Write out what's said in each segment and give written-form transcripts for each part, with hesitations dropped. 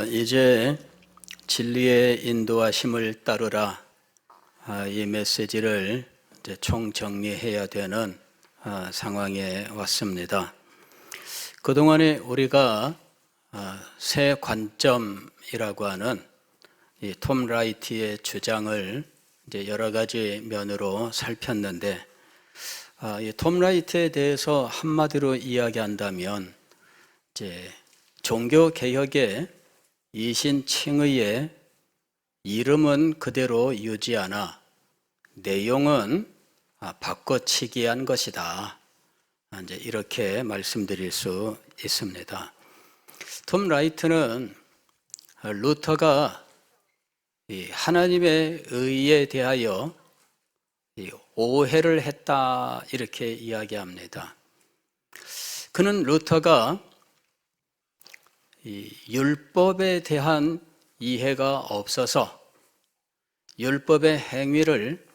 이제 진리의 인도하심을 따르라, 이 메시지를 이제 총정리해야 되는 상황에 왔습니다. 그동안에 우리가 새 관점이라고 하는 이 톰 라이트의 주장을 이제 여러 가지 면으로 살폈는데, 이 톰 라이트에 대해서 한마디로 이야기한다면 이제 종교 개혁의 이신 칭의의 이름은 그대로 유지하나 내용은 바꿔치기한 것이다. 이제 이렇게 말씀드릴 수 있습니다. 톰 라이트는 루터가 하나님의 의에 대하여 오해를 했다 이렇게 이야기합니다. 그는 루터가 율법에 대한 이해가 없어서 율법의 행위를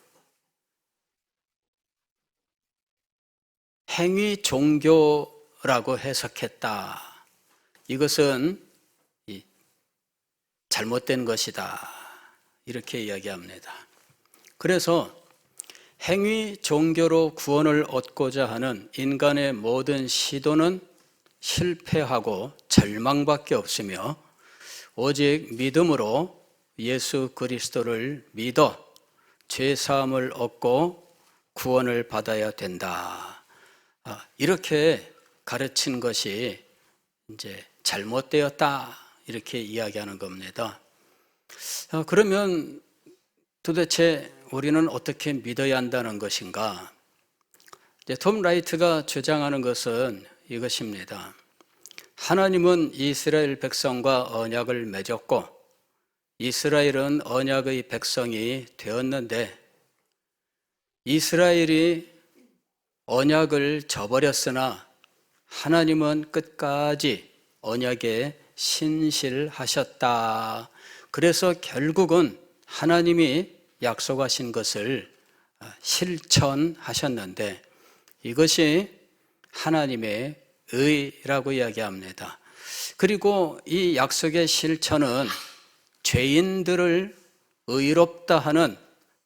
행위 종교라고 해석했다. 이것은 잘못된 것이다. 이렇게 이야기합니다. 그래서 행위 종교로 구원을 얻고자 하는 인간의 모든 시도는 실패하고 절망밖에 없으며 오직 믿음으로 예수 그리스도를 믿어 죄 사함을 얻고 구원을 받아야 된다. 이렇게 가르친 것이 이제 잘못되었다. 이렇게 이야기하는 겁니다. 그러면 도대체 우리는 어떻게 믿어야 한다는 것인가? 톰 라이트가 주장하는 것은 이것입니다. 하나님은 이스라엘 백성과 언약을 맺었고 이스라엘은 언약의 백성이 되었는데 이스라엘이 언약을 저버렸으나 하나님은 끝까지 언약에 신실하셨다. 그래서 결국은 하나님이 약속하신 것을 실천하셨는데 이것이 하나님의 의라고 이야기합니다. 그리고 이 약속의 실천은 죄인들을 의롭다 하는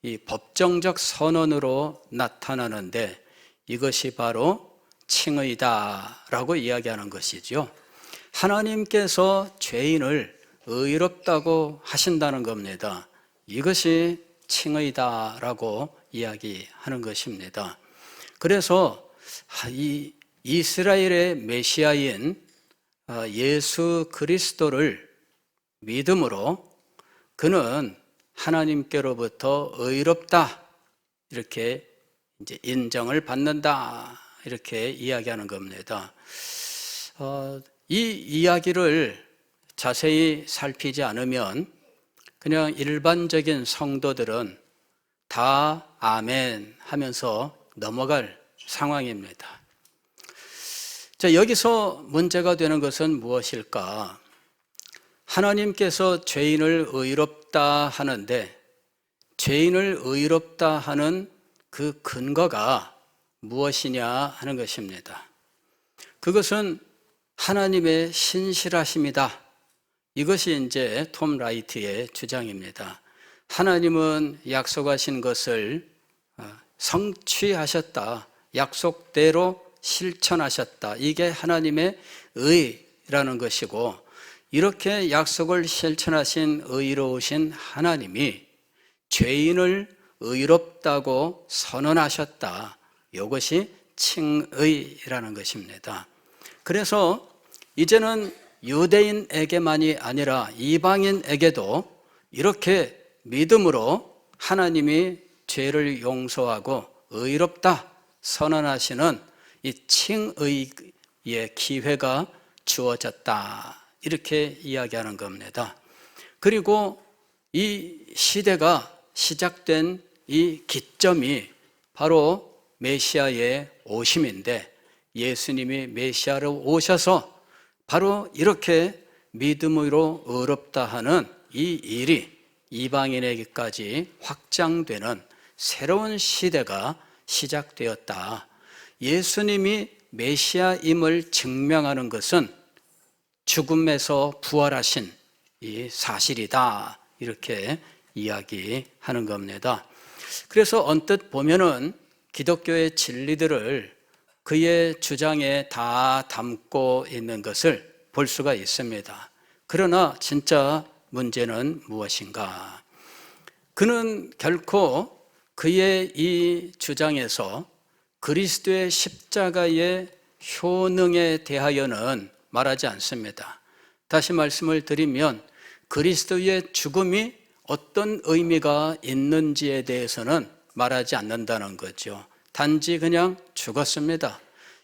이 법정적 선언으로 나타나는데 이것이 바로 칭의다라고 이야기하는 것이죠. 하나님께서 죄인을 의롭다고 하신다는 겁니다. 이것이 칭의다라고 이야기하는 것입니다. 그래서 이 이스라엘의 메시아인 예수 그리스도를 믿음으로 그는 하나님께로부터 의롭다 이렇게 이제 인정을 받는다 이렇게 이야기하는 겁니다. 이 이야기를 자세히 살피지 않으면 그냥 일반적인 성도들은 다 아멘 하면서 넘어갈 상황입니다. 자, 여기서 문제가 되는 것은 무엇일까? 하나님께서 죄인을 의롭다 하는데 죄인을 의롭다 하는 그 근거가 무엇이냐 하는 것입니다. 그것은 하나님의 신실하심이다. 이것이 이제 톰 라이트의 주장입니다. 하나님은 약속하신 것을 성취하셨다. 약속대로 실천하셨다. 이게 하나님의 의라는 것이고 이렇게 약속을 실천하신 의로우신 하나님이 죄인을 의롭다고 선언하셨다. 이것이 칭의라는 것입니다. 그래서 이제는 유대인에게만이 아니라 이방인에게도 이렇게 믿음으로 하나님이 죄를 용서하고 의롭다 선언하시는 이 칭의의 기회가 주어졌다. 이렇게 이야기하는 겁니다. 그리고 이 시대가 시작된 이 기점이 바로 메시아의 오심인데 예수님이 메시아로 오셔서 바로 이렇게 믿음으로 의롭다 하는 이 일이 이방인에게까지 확장되는 새로운 시대가 시작되었다. 예수님이 메시아임을 증명하는 것은 죽음에서 부활하신 이 사실이다, 이렇게 이야기하는 겁니다. 그래서 언뜻 보면은 기독교의 진리들을 그의 주장에 다 담고 있는 것을 볼 수가 있습니다. 그러나 진짜 문제는 무엇인가? 그는 결코 그의 이 주장에서 그리스도의 십자가의 효능에 대하여는 말하지 않습니다. 다시 말씀을 드리면 그리스도의 죽음이 어떤 의미가 있는지에 대해서는 말하지 않는다는 거죠. 단지 그냥 죽었습니다.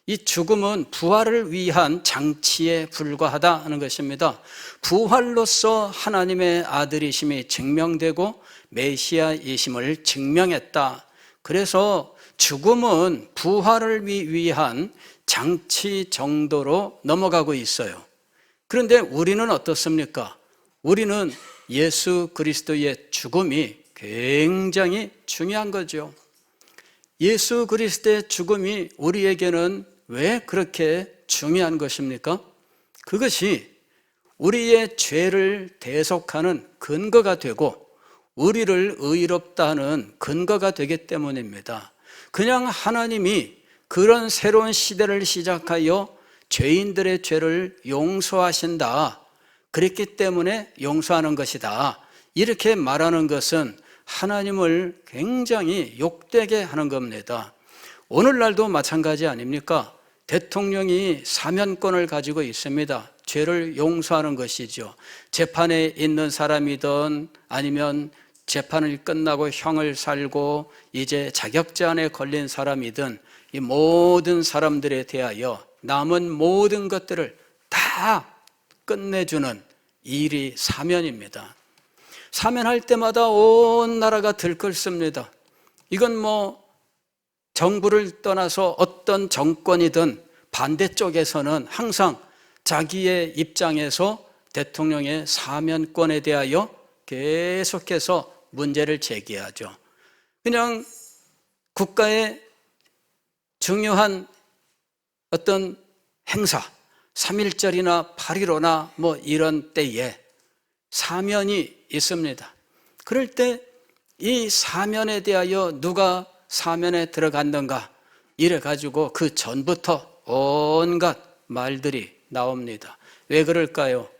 이 죽음은 부활을 위한 장치에 불과하다는 것입니다. 부활로서 하나님의 아들이심이 증명되고 메시아이심을 증명했다. 그래서 죽음은 부활을 위한 장치 정도로 넘어가고 있어요. 그런데 우리는 어떻습니까? 우리는 예수 그리스도의 죽음이 굉장히 중요한 거죠. 예수 그리스도의 죽음이 우리에게는 왜 그렇게 중요한 것입니까? 그것이 우리의 죄를 대속하는 근거가 되고 우리를 의롭다 하는 근거가 되기 때문입니다. 그냥 하나님이 그런 새로운 시대를 시작하여 죄인들의 죄를 용서하신다, 그랬기 때문에 용서하는 것이다, 이렇게 말하는 것은 하나님을 굉장히 욕되게 하는 겁니다. 오늘날도 마찬가지 아닙니까? 대통령이 사면권을 가지고 있습니다. 죄를 용서하는 것이죠. 재판에 있는 사람이든 아니면 재판을 끝나고 형을 살고 이제 자격제한에 걸린 사람이든 이 모든 사람들에 대하여 남은 모든 것들을 다 끝내주는 일이 사면입니다. 사면할 때마다 온 나라가 들끓습니다. 이건 뭐 정부를 떠나서 어떤 정권이든 반대쪽에서는 항상 자기의 입장에서 대통령의 사면권에 대하여 계속해서 문제를 제기하죠. 그냥 국가의 중요한 어떤 행사, 3.1절이나 8.15나 뭐 이런 때에 사면이 있습니다. 그럴 때 이 사면에 대하여 누가 사면에 들어갔는가 이래가지고 그 전부터 온갖 말들이 나옵니다. 왜 그럴까요?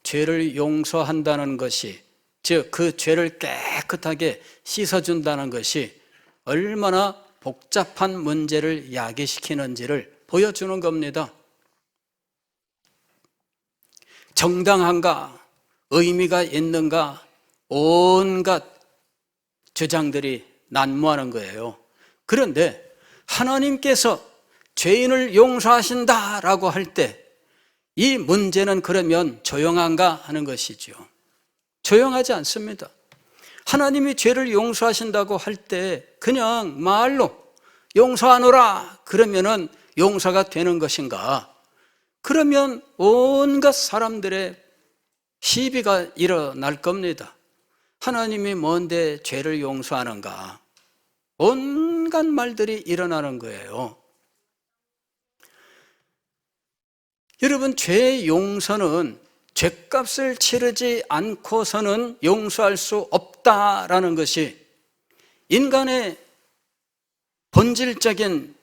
죄를 용서한다는 것이, 즉 그 죄를 깨끗하게 씻어준다는 것이 얼마나 복잡한 문제를 야기시키는지를 보여주는 겁니다. 정당한가? 의미가 있는가? 온갖 주장들이 난무하는 거예요. 그런데 하나님께서 죄인을 용서하신다라고 할 때 이 문제는 그러면 조용한가 하는 것이죠. 조용하지 않습니다. 하나님이 죄를 용서하신다고 할 때 그냥 말로 용서하노라 그러면은 용서가 되는 것인가? 그러면 온갖 사람들의 시비가 일어날 겁니다. 하나님이 뭔데 죄를 용서하는가? 온갖 말들이 일어나는 거예요. 여러분, 죄의 용서는 죄값을 치르지 않고서는 용서할 수 없다라는 것이 인간의 본질적인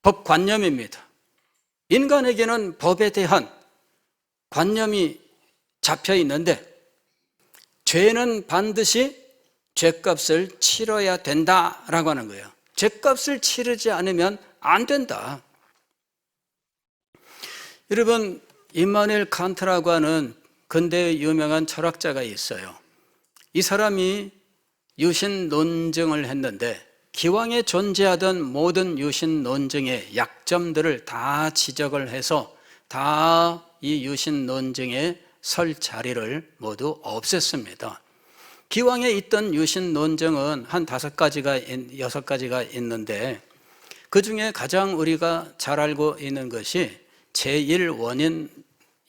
법관념입니다. 인간에게는 법에 대한 관념이 잡혀 있는데 죄는 반드시 죄값을 치러야 된다라고 하는 거예요. 죄값을 치르지 않으면 안 된다. 여러분, 임마누엘 칸트라고 하는 근대의 유명한 철학자가 있어요. 이 사람이 유신 논증을 했는데 기왕에 존재하던 모든 유신 논증의 약점들을 다 지적을 해서 다 이 유신 논증의 설 자리를 모두 없앴습니다. 기왕에 있던 유신 논증은 한 5가지가, 6가지가 있는데 그 중에 가장 우리가 잘 알고 있는 것이 제1원인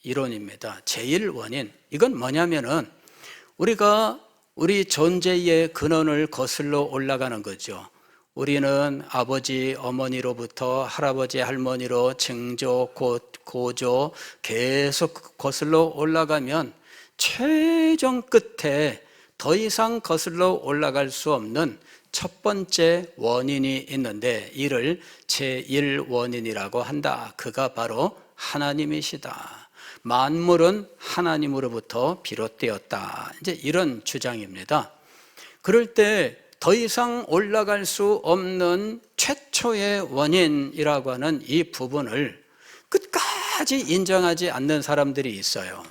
이론입니다. 제1원인, 이건 뭐냐면은 우리가 우리 존재의 근원을 거슬러 올라가는 거죠. 우리는 아버지, 어머니로부터 할아버지, 할머니로 증조, 고조 계속 거슬러 올라가면 최종 끝에 더 이상 거슬러 올라갈 수 없는 첫 번째 원인이 있는데 이를 제1원인이라고 한다. 그가 바로 하나님이시다. 만물은 하나님으로부터 비롯되었다. 이제 이런 주장입니다. 그럴 때 더 이상 올라갈 수 없는 최초의 원인이라고 하는 이 부분을 끝까지 인정하지 않는 사람들이 있어요.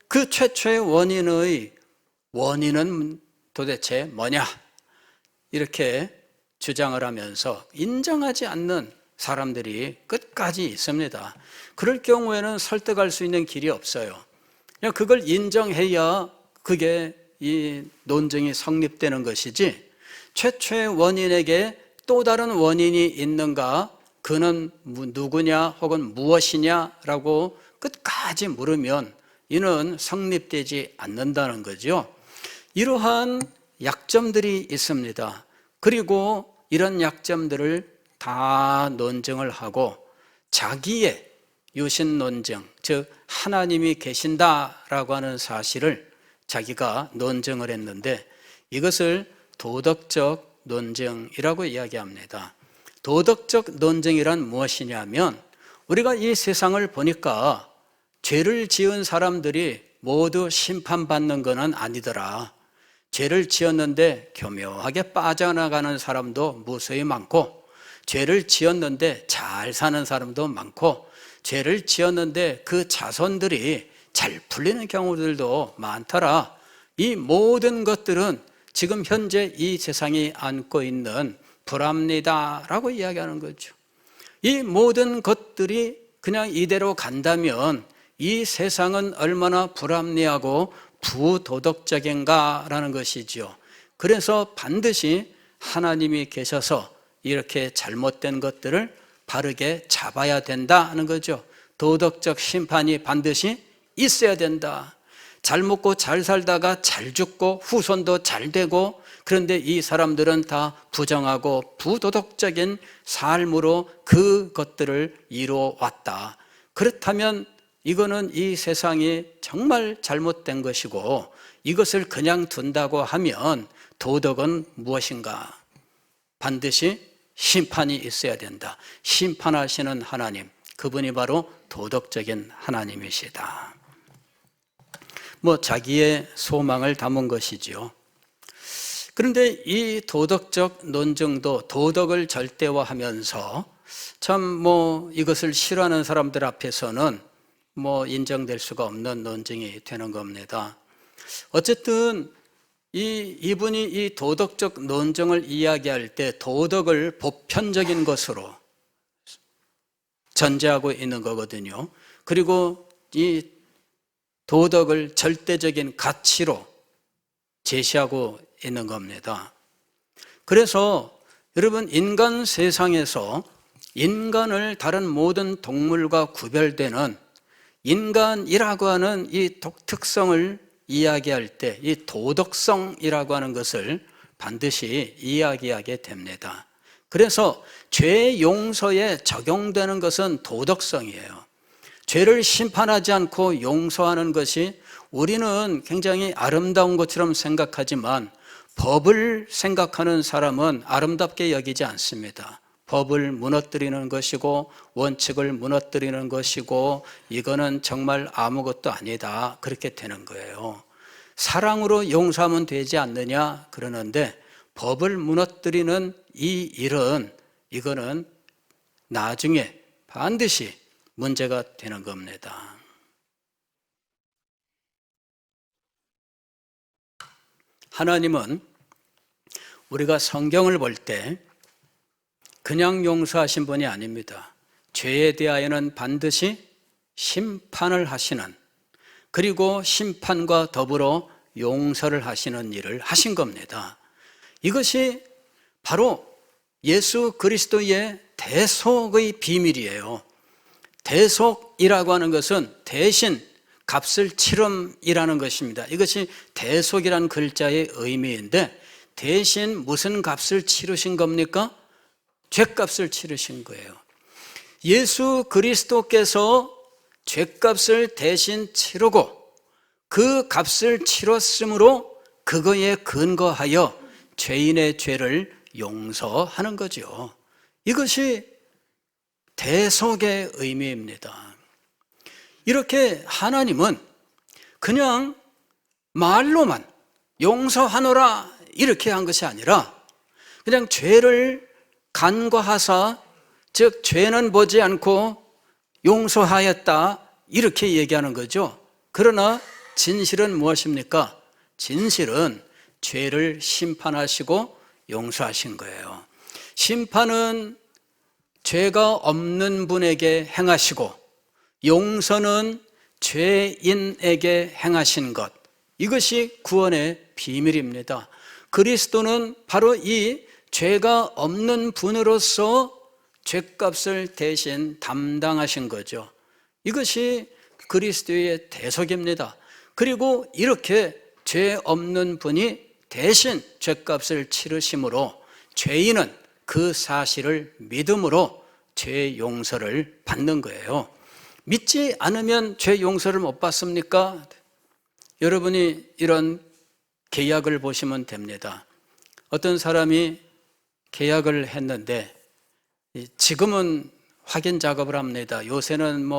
그 최초의 원인은 도대체 뭐냐? 이렇게 주장을 하면서 인정하지 않는 사람들이 끝까지 있습니다. 그럴 경우에는 설득할 수 있는 길이 없어요. 그냥 그걸 인정해야 그게 이 논증이 성립되는 것이지, 최초의 원인에게 또 다른 원인이 있는가, 그는 누구냐 혹은 무엇이냐라고 끝까지 물으면 이는 성립되지 않는다는 거죠. 이러한 약점들이 있습니다. 그리고 이런 약점들을 다 논증을 하고 자기의 유신 논증, 즉 하나님이 계신다라고 하는 사실을 자기가 논증을 했는데, 이것을 도덕적 논증이라고 이야기합니다. 도덕적 논증이란 무엇이냐면, 우리가 이 세상을 보니까 죄를 지은 사람들이 모두 심판받는 것은 아니더라. 죄를 지었는데 교묘하게 빠져나가는 사람도 무수히 많고, 죄를 지었는데 잘 사는 사람도 많고, 죄를 지었는데 그 자손들이 잘 풀리는 경우들도 많더라. 이 모든 것들은 지금 현재 이 세상이 안고 있는 불합리다라고 이야기하는 거죠. 이 모든 것들이 그냥 이대로 간다면 이 세상은 얼마나 불합리하고 부도덕적인가라는 것이지요. 그래서 반드시 하나님이 계셔서 이렇게 잘못된 것들을 바르게 잡아야 된다는 거죠. 도덕적 심판이 반드시 있어야 된다. 잘 먹고 잘 살다가 잘 죽고 후손도 잘 되고, 그런데 이 사람들은 다 부정하고 부도덕적인 삶으로 그것들을 이루어 왔다. 그렇다면 이거는 이 세상이 정말 잘못된 것이고, 이것을 그냥 둔다고 하면 도덕은 무엇인가? 반드시 심판이 있어야 된다. 심판하시는 하나님, 그분이 바로 도덕적인 하나님이시다. 자기의 소망을 담은 것이지요. 그런데 이 도덕적 논증도 도덕을 절대화하면서 참 이것을 싫어하는 사람들 앞에서는 인정될 수가 없는 논증이 되는 겁니다. 어쨌든 이분이 이 도덕적 논증을 이야기할 때 도덕을 보편적인 것으로 전제하고 있는 거거든요. 그리고 이 도덕을 절대적인 가치로 제시하고 있는 겁니다. 그래서 여러분, 인간 세상에서 인간을 다른 모든 동물과 구별되는 인간이라고 하는 이 독특성을 이야기할 때 이 도덕성이라고 하는 것을 반드시 이야기하게 됩니다. 그래서 죄 용서에 적용되는 것은 도덕성이에요. 죄를 심판하지 않고 용서하는 것이 우리는 굉장히 아름다운 것처럼 생각하지만, 법을 생각하는 사람은 아름답게 여기지 않습니다. 법을 무너뜨리는 것이고 원칙을 무너뜨리는 것이고, 이거는 정말 아무것도 아니다, 그렇게 되는 거예요. 사랑으로 용서하면 되지 않느냐 그러는데, 법을 무너뜨리는 이 일은 이거는 나중에 반드시 문제가 되는 겁니다. 하나님은 우리가 성경을 볼 때 그냥 용서하신 분이 아닙니다. 죄에 대하여는 반드시 심판을 하시는, 그리고 심판과 더불어 용서를 하시는 일을 하신 겁니다. 이것이 바로 예수 그리스도의 대속의 비밀이에요. 대속이라고 하는 것은 대신 값을 치름이라는 것입니다. 이것이 대속이라는 글자의 의미인데, 대신 무슨 값을 치르신 겁니까? 죄값을 치르신 거예요. 예수 그리스도께서 죄값을 대신 치르고 그 값을 치렀으므로 그거에 근거하여 죄인의 죄를 용서하는 거죠. 이것이 대속의 의미입니다. 이렇게 하나님은 그냥 말로만 용서하노라 이렇게 한 것이 아니라 그냥 죄를 간과하사, 즉 죄는 보지 않고 용서하였다 이렇게 얘기하는 거죠. 그러나 진실은 무엇입니까? 진실은 죄를 심판하시고 용서하신 거예요. 심판은 죄가 없는 분에게 행하시고 용서는 죄인에게 행하신 것, 이것이 구원의 비밀입니다. 그리스도는 바로 이 죄가 없는 분으로서 죄값을 대신 담당하신 거죠. 이것이 그리스도의 대속입니다. 그리고 이렇게 죄 없는 분이 대신 죄값을 치르심으로 죄인은 그 사실을 믿음으로 죄 용서를 받는 거예요. 믿지 않으면 죄 용서를 못 받습니까? 여러분이 이런 계약을 보시면 됩니다. 어떤 사람이 계약을 했는데 지금은 확인 작업을 합니다. 요새는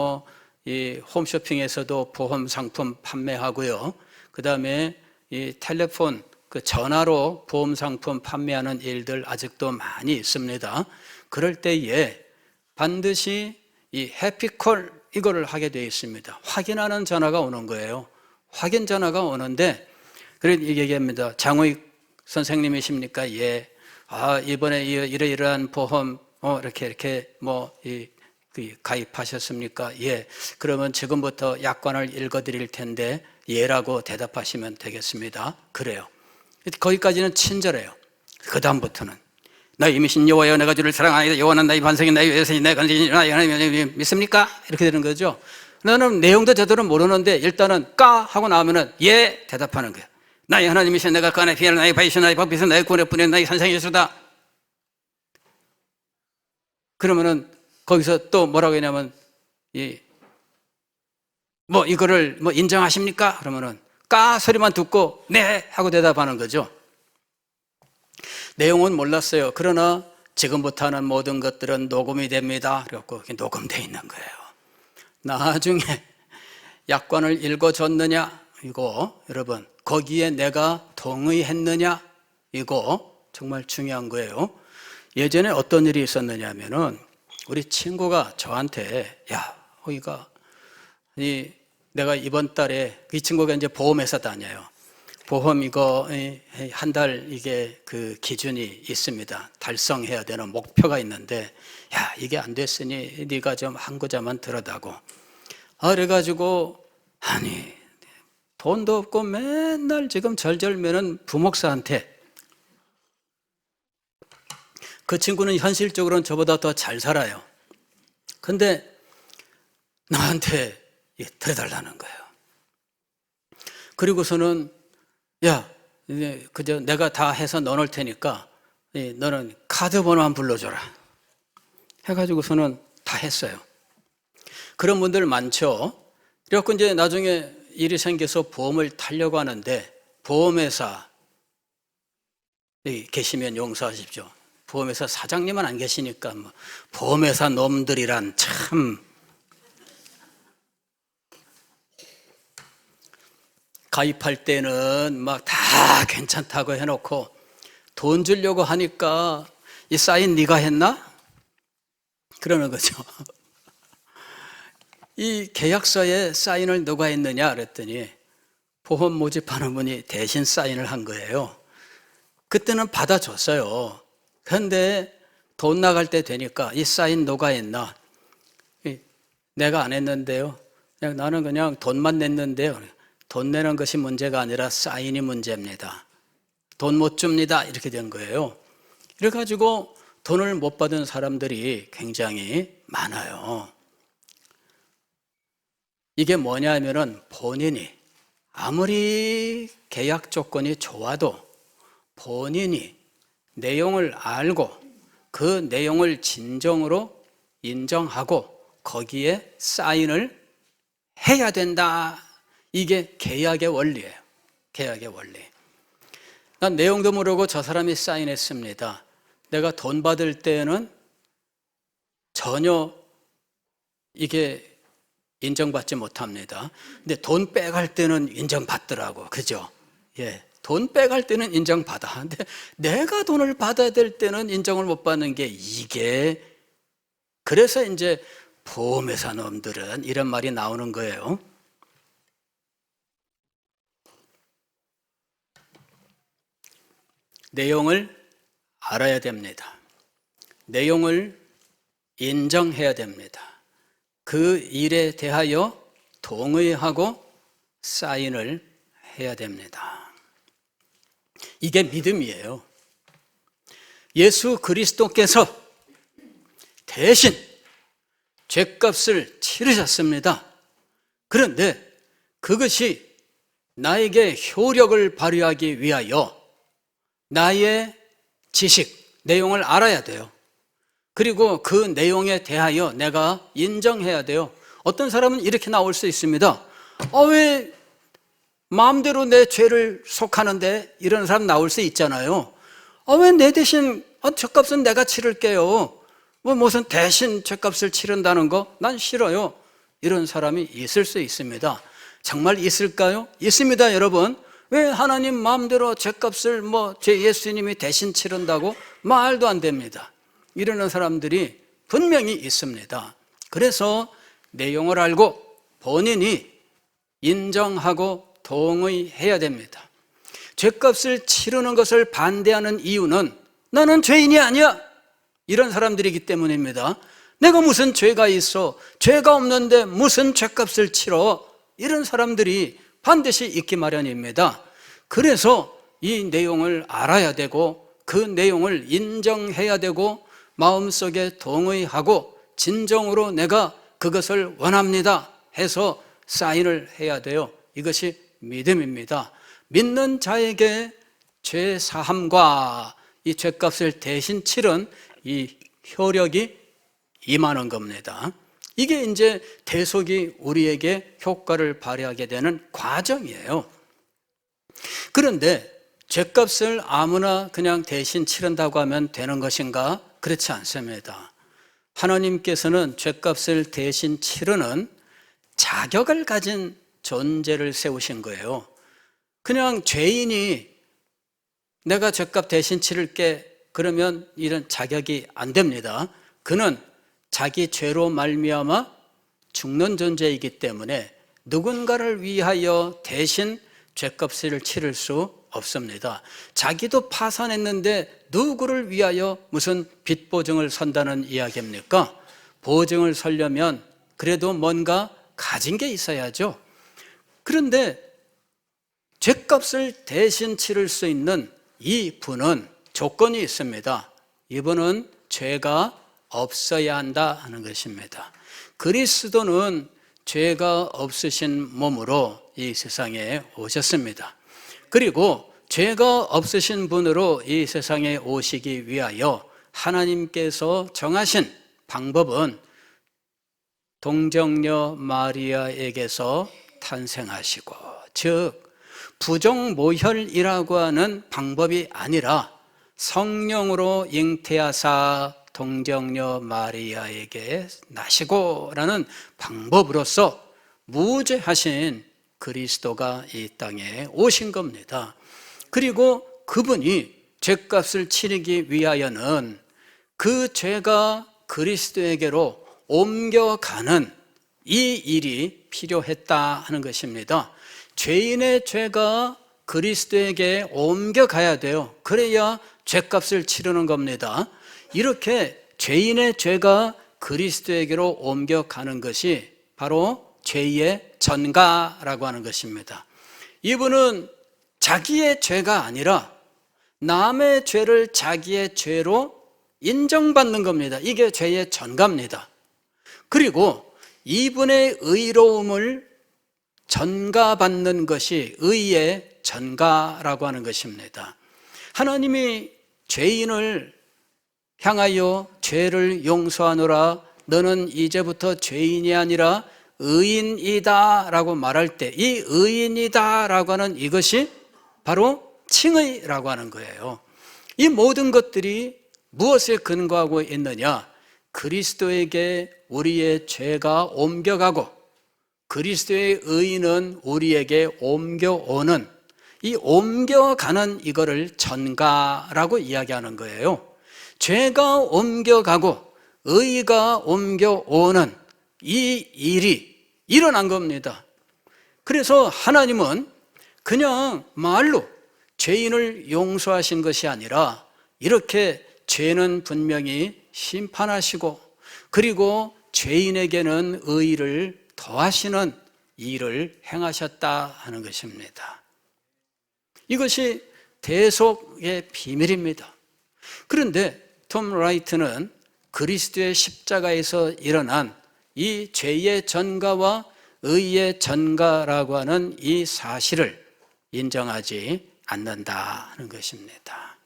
이 홈쇼핑에서도 보험 상품 판매하고요. 그 다음에 이 텔레폰, 그 전화로 보험 상품 판매하는 일들 아직도 많이 있습니다. 그럴 때에 반드시 이 해피콜 이거를 하게 되어 있습니다. 확인하는 전화가 오는 거예요. 확인 전화가 오는데, 그래서 얘기합니다. 장우익 선생님이십니까? 예. 이번에 이러이러한 보험, 이렇게 가입하셨습니까? 예. 그러면 지금부터 약관을 읽어드릴 텐데, 예라고 대답하시면 되겠습니다. 그래요. 거기까지는 친절해요. 그 다음부터는 나 이미신 여호와여 내가 주를 사랑하나이다. 여호와는 나의 반석이 나의 외세이 나의 간증이니 믿습니까? 이렇게 되는 거죠. 나는 내용도 제대로 모르는데 일단은 까 하고 나오면은 예 대답하는 거예요. 나의 하나님이신 내가 그 안에 피하는 나의 바이신 나의 법이신 나의 구원의 뿌리는 나의 산성이 예수다. 그러면은 거기서 또 뭐라고 했냐면 이거를 인정하십니까? 그러면은 까 소리만 듣고 네 하고 대답하는 거죠. 내용은 몰랐어요. 그러나 지금부터 하는 모든 것들은 녹음이 됩니다. 그래갖고 녹음되어 있는 거예요. 나중에 약관을 읽어줬느냐 이거 여러분 거기에 내가 동의했느냐 이거 정말 중요한 거예요. 예전에 어떤 일이 있었느냐 하면은 우리 친구가 저한테 내가 이번 달에 이 친구가 이제 보험회사 다녀요. 보험 이거 한 달 이게 그 기준이 있습니다. 달성해야 되는 목표가 있는데 이게 안 됐으니 네가 좀 한 거자만 들어다고. 그래가지고 돈도 없고 맨날 지금 절절매는 부목사한테. 그 친구는 현실적으로는 저보다 더 잘 살아요. 근데 나한테 들어달라는 거예요. 그리고서는 그저 내가 다 해서 넣어놓을 테니까 너는 카드 번호만 불러줘라 해가지고서는 다 했어요. 그런 분들 많죠. 그래갖고 이제 나중에 일이 생겨서 보험을 타려고 하는데 보험회사 계시면 용서하십시오. 보험회사 사장님은 안 계시니까 보험회사 놈들이란 참 가입할 때는 막 다 괜찮다고 해놓고 돈 주려고 하니까 이 사인 네가 했나? 그러는 거죠. 이 계약서에 사인을 누가 했느냐 그랬더니 보험 모집하는 분이 대신 사인을 한 거예요. 그때는 받아줬어요. 그런데 돈 나갈 때 되니까 이 사인 누가 했나? 내가 안 했는데요. 나는 그냥 돈만 냈는데요. 돈 내는 것이 문제가 아니라 사인이 문제입니다. 돈 못 줍니다. 이렇게 된 거예요. 이래가지고 돈을 못 받은 사람들이 굉장히 많아요. 이게 뭐냐 하면은 본인이 아무리 계약 조건이 좋아도 본인이 내용을 알고 그 내용을 진정으로 인정하고 거기에 사인을 해야 된다. 이게 계약의 원리예요. 계약의 원리. 난 내용도 모르고 저 사람이 사인했습니다. 내가 돈 받을 때는 전혀 이게 인정받지 못합니다. 근데 돈 빼갈 때는 인정받더라고. 그죠? 예. 돈 빼갈 때는 인정받아. 근데 내가 돈을 받아야 될 때는 인정을 못 받는 게 이게, 그래서 이제 보험회사 놈들은 이런 말이 나오는 거예요. 내용을 알아야 됩니다. 내용을 인정해야 됩니다. 그 일에 대하여 동의하고 사인을 해야 됩니다. 이게 믿음이에요. 예수 그리스도께서 대신 죄값을 치르셨습니다. 그런데 그것이 나에게 효력을 발휘하기 위하여 나의 지식, 내용을 알아야 돼요. 그리고 그 내용에 대하여 내가 인정해야 돼요. 어떤 사람은 이렇게 나올 수 있습니다. 왜 마음대로 내 죄를 속하는데, 이런 사람 나올 수 있잖아요. 왜 내 대신 죄값은 내가 치를게요. 무슨 대신 죄값을 치른다는 거 난 싫어요. 이런 사람이 있을 수 있습니다. 정말 있을까요? 있습니다, 여러분. 왜 하나님 마음대로 죄값을 제 예수님이 대신 치른다고? 말도 안 됩니다. 이러는 사람들이 분명히 있습니다. 그래서 내용을 알고 본인이 인정하고 동의해야 됩니다. 죄값을 치르는 것을 반대하는 이유는 나는 죄인이 아니야, 이런 사람들이기 때문입니다. 내가 무슨 죄가 있어, 죄가 없는데 무슨 죄값을 치러, 이런 사람들이 반드시 있기 마련입니다. 그래서 이 내용을 알아야 되고 그 내용을 인정해야 되고 마음속에 동의하고 진정으로 내가 그것을 원합니다 해서 사인을 해야 돼요. 이것이 믿음입니다. 믿는 자에게 죄 사함과 이 죄값을 대신 치른 이 효력이 임하는 겁니다. 이게 이제 대속이 우리에게 효과를 발휘하게 되는 과정이에요. 그런데 죄값을 아무나 그냥 대신 치른다고 하면 되는 것인가? 그렇지 않습니다. 하나님께서는 죄값을 대신 치르는 자격을 가진 존재를 세우신 거예요. 그냥 죄인이 내가 죄값 대신 치를게 그러면 이런 자격이 안 됩니다. 그는 자기 죄로 말미암아 죽는 존재이기 때문에 누군가를 위하여 대신 죄값을 치를 수 없습니다. 자기도 파산했는데 누구를 위하여 무슨 빚 보증을 선다는 이야기입니까? 보증을 서려면 그래도 뭔가 가진 게 있어야죠. 그런데 죄값을 대신 치를 수 있는 이 분은 조건이 있습니다. 이분은 죄가 없어야 한다 하는 것입니다. 그리스도는 죄가 없으신 몸으로 이 세상에 오셨습니다. 그리고 죄가 없으신 분으로 이 세상에 오시기 위하여 하나님께서 정하신 방법은 동정녀 마리아에게서 탄생하시고, 즉 부정모혈이라고 하는 방법이 아니라 성령으로 잉태하사 동정녀 마리아에게 나시고라는 방법으로서 무죄하신 그리스도가 이 땅에 오신 겁니다. 그리고 그분이 죄값을 치르기 위하여는 그 죄가 그리스도에게로 옮겨가는 이 일이 필요했다 하는 것입니다. 죄인의 죄가 그리스도에게 옮겨가야 돼요. 그래야 죄값을 치르는 겁니다. 이렇게 죄인의 죄가 그리스도에게로 옮겨가는 것이 바로 죄의 전가라고 하는 것입니다. 이분은 자기의 죄가 아니라 남의 죄를 자기의 죄로 인정받는 겁니다. 이게 죄의 전가입니다. 그리고 이분의 의로움을 전가받는 것이 의의 전가라고 하는 것입니다. 하나님이 죄인을 향하여 죄를 용서하노라, 너는 이제부터 죄인이 아니라 의인이다 라고 말할 때, 이 의인이다 라고 하는 이것이 바로 칭의라고 하는 거예요. 이 모든 것들이 무엇에 근거하고 있느냐? 그리스도에게 우리의 죄가 옮겨가고 그리스도의 의는 우리에게 옮겨오는, 이 옮겨가는 이거를 전가라고 이야기하는 거예요. 죄가 옮겨가고 의가 옮겨오는 이 일이 일어난 겁니다. 그래서 하나님은 그냥 말로 죄인을 용서하신 것이 아니라 이렇게 죄는 분명히 심판하시고 그리고 죄인에게는 의를 더하시는 일을 행하셨다 하는 것입니다. 이것이 대속의 비밀입니다. 그런데 톰 라이트는 그리스도의 십자가에서 일어난 이 죄의 전가와 의의 전가라고 하는 이 사실을 인정하지 않는다 하는 것입니다.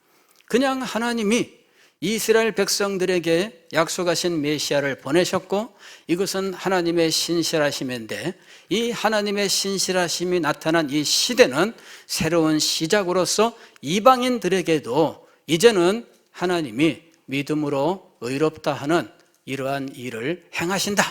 그냥 하나님이 이스라엘 백성들에게 약속하신 메시아를 보내셨고 이것은 하나님의 신실하심인데, 이 하나님의 신실하심이 나타난 이 시대는 새로운 시작으로서 이방인들에게도 이제는 하나님이 믿음으로 의롭다 하는 이러한 일을 행하신다,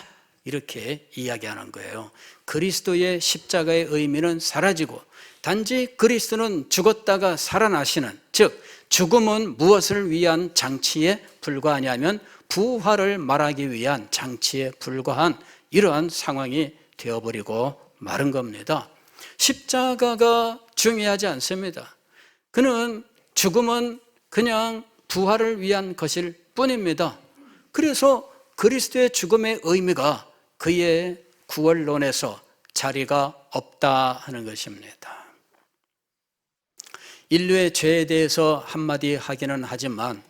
이렇게 이야기하는 거예요. 그리스도의 십자가의 의미는 사라지고 단지 그리스도는 죽었다가 살아나시는, 즉 죽음은 무엇을 위한 장치에 불과하냐면 부활을 말하기 위한 장치에 불과한 이러한 상황이 되어버리고 마른 겁니다. 십자가가 중요하지 않습니다. 그는 죽음은 그냥 부활을 위한 것일 뿐입니다. 그래서 그리스도의 죽음의 의미가 그의 구원론에서 자리가 없다 하는 것입니다. 인류의 죄에 대해서 한마디 하기는 하지만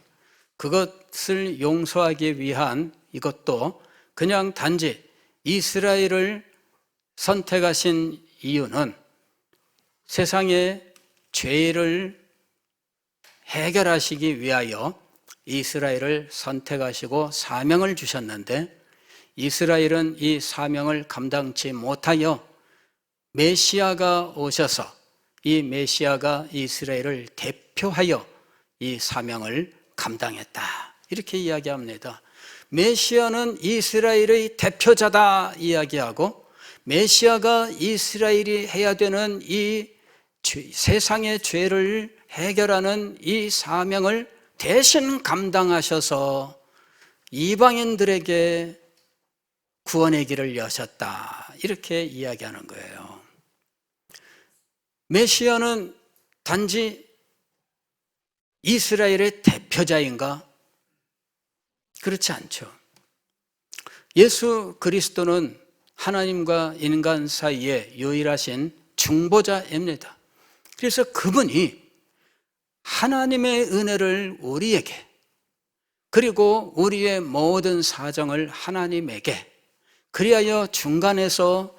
그것을 용서하기 위한 이것도 그냥 단지 이스라엘을 선택하신 이유는 세상의 죄를 해결하시기 위하여 이스라엘을 선택하시고 사명을 주셨는데, 이스라엘은 이 사명을 감당치 못하여 메시아가 오셔서 이 메시아가 이스라엘을 대표하여 이 사명을 감당했다, 이렇게 이야기합니다. 메시아는 이스라엘의 대표자다 이야기하고, 메시아가 이스라엘이 해야 되는 이 세상의 죄를 해결하는 이 사명을 대신 감당하셔서 이방인들에게 구원의 길을 여셨다, 이렇게 이야기하는 거예요. 메시아는 단지 이스라엘의 대표자인가? 그렇지 않죠. 예수 그리스도는 하나님과 인간 사이에 유일하신 중보자입니다. 그래서 그분이 하나님의 은혜를 우리에게, 그리고 우리의 모든 사정을 하나님에게, 그리하여 중간에서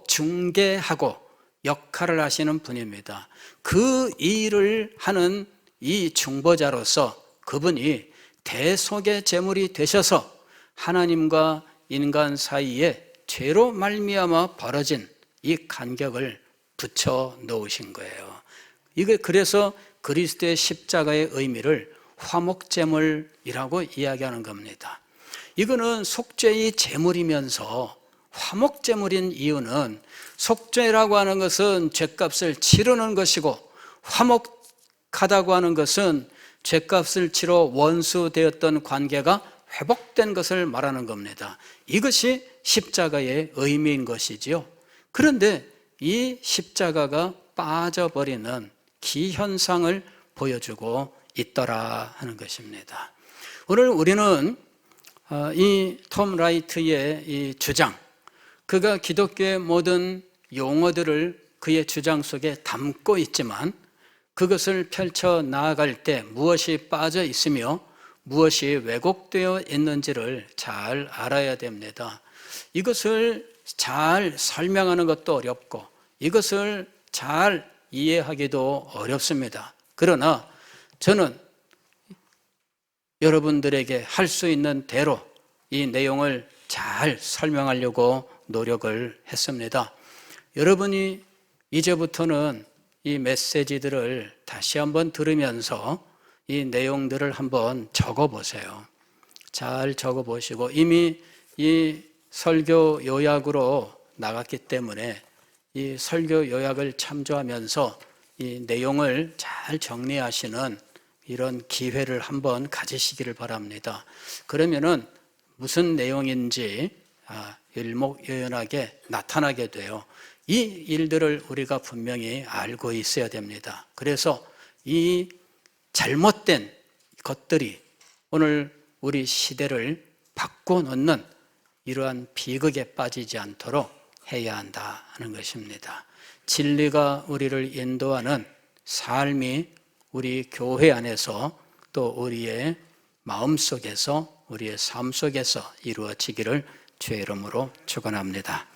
중개하고 역할을 하시는 분입니다. 그 일을 하는 이 중보자로서 그분이 대속의 제물이 되셔서 하나님과 인간 사이에 죄로 말미암아 벌어진 이 간격을 붙여 놓으신 거예요. 이게 그래서 그리스도의 십자가의 의미를 화목제물이라고 이야기하는 겁니다. 이거는 속죄의 제물이면서 화목제물인 이유는, 속죄라고 하는 것은 죄값을 치르는 것이고 화목하다고 하는 것은 죄값을 치러 원수되었던 관계가 회복된 것을 말하는 겁니다. 이것이 십자가의 의미인 것이지요. 그런데 이 십자가가 빠져버리는 기현상을 보여주고 있더라 하는 것입니다. 오늘 우리는 이 톰 라이트의 이 주장, 그가 기독교의 모든 용어들을 그의 주장 속에 담고 있지만 그것을 펼쳐 나아갈 때 무엇이 빠져 있으며 무엇이 왜곡되어 있는지를 잘 알아야 됩니다. 이것을 잘 설명하는 것도 어렵고 이것을 잘 이해하기도 어렵습니다. 그러나 저는 여러분들에게 할 수 있는 대로 이 내용을 잘 설명하려고 노력을 했습니다. 여러분이 이제부터는 이 메시지들을 다시 한번 들으면서 이 내용들을 한번 적어 보세요. 잘 적어 보시고 이미 이 설교 요약으로 나갔기 때문에 이 설교 요약을 참조하면서 이 내용을 잘 정리하시는 이런 기회를 한번 가지시기를 바랍니다. 그러면은 무슨 내용인지 일목요연하게 나타나게 돼요. 이 일들을 우리가 분명히 알고 있어야 됩니다. 그래서 이 잘못된 것들이 오늘 우리 시대를 바꿔놓는 이러한 비극에 빠지지 않도록 해야 한다 하는 것입니다. 진리가 우리를 인도하는 삶이 우리 교회 안에서 또 우리의 마음속에서 우리의 삶 속에서 이루어지기를 주의 이름으로 축원합니다.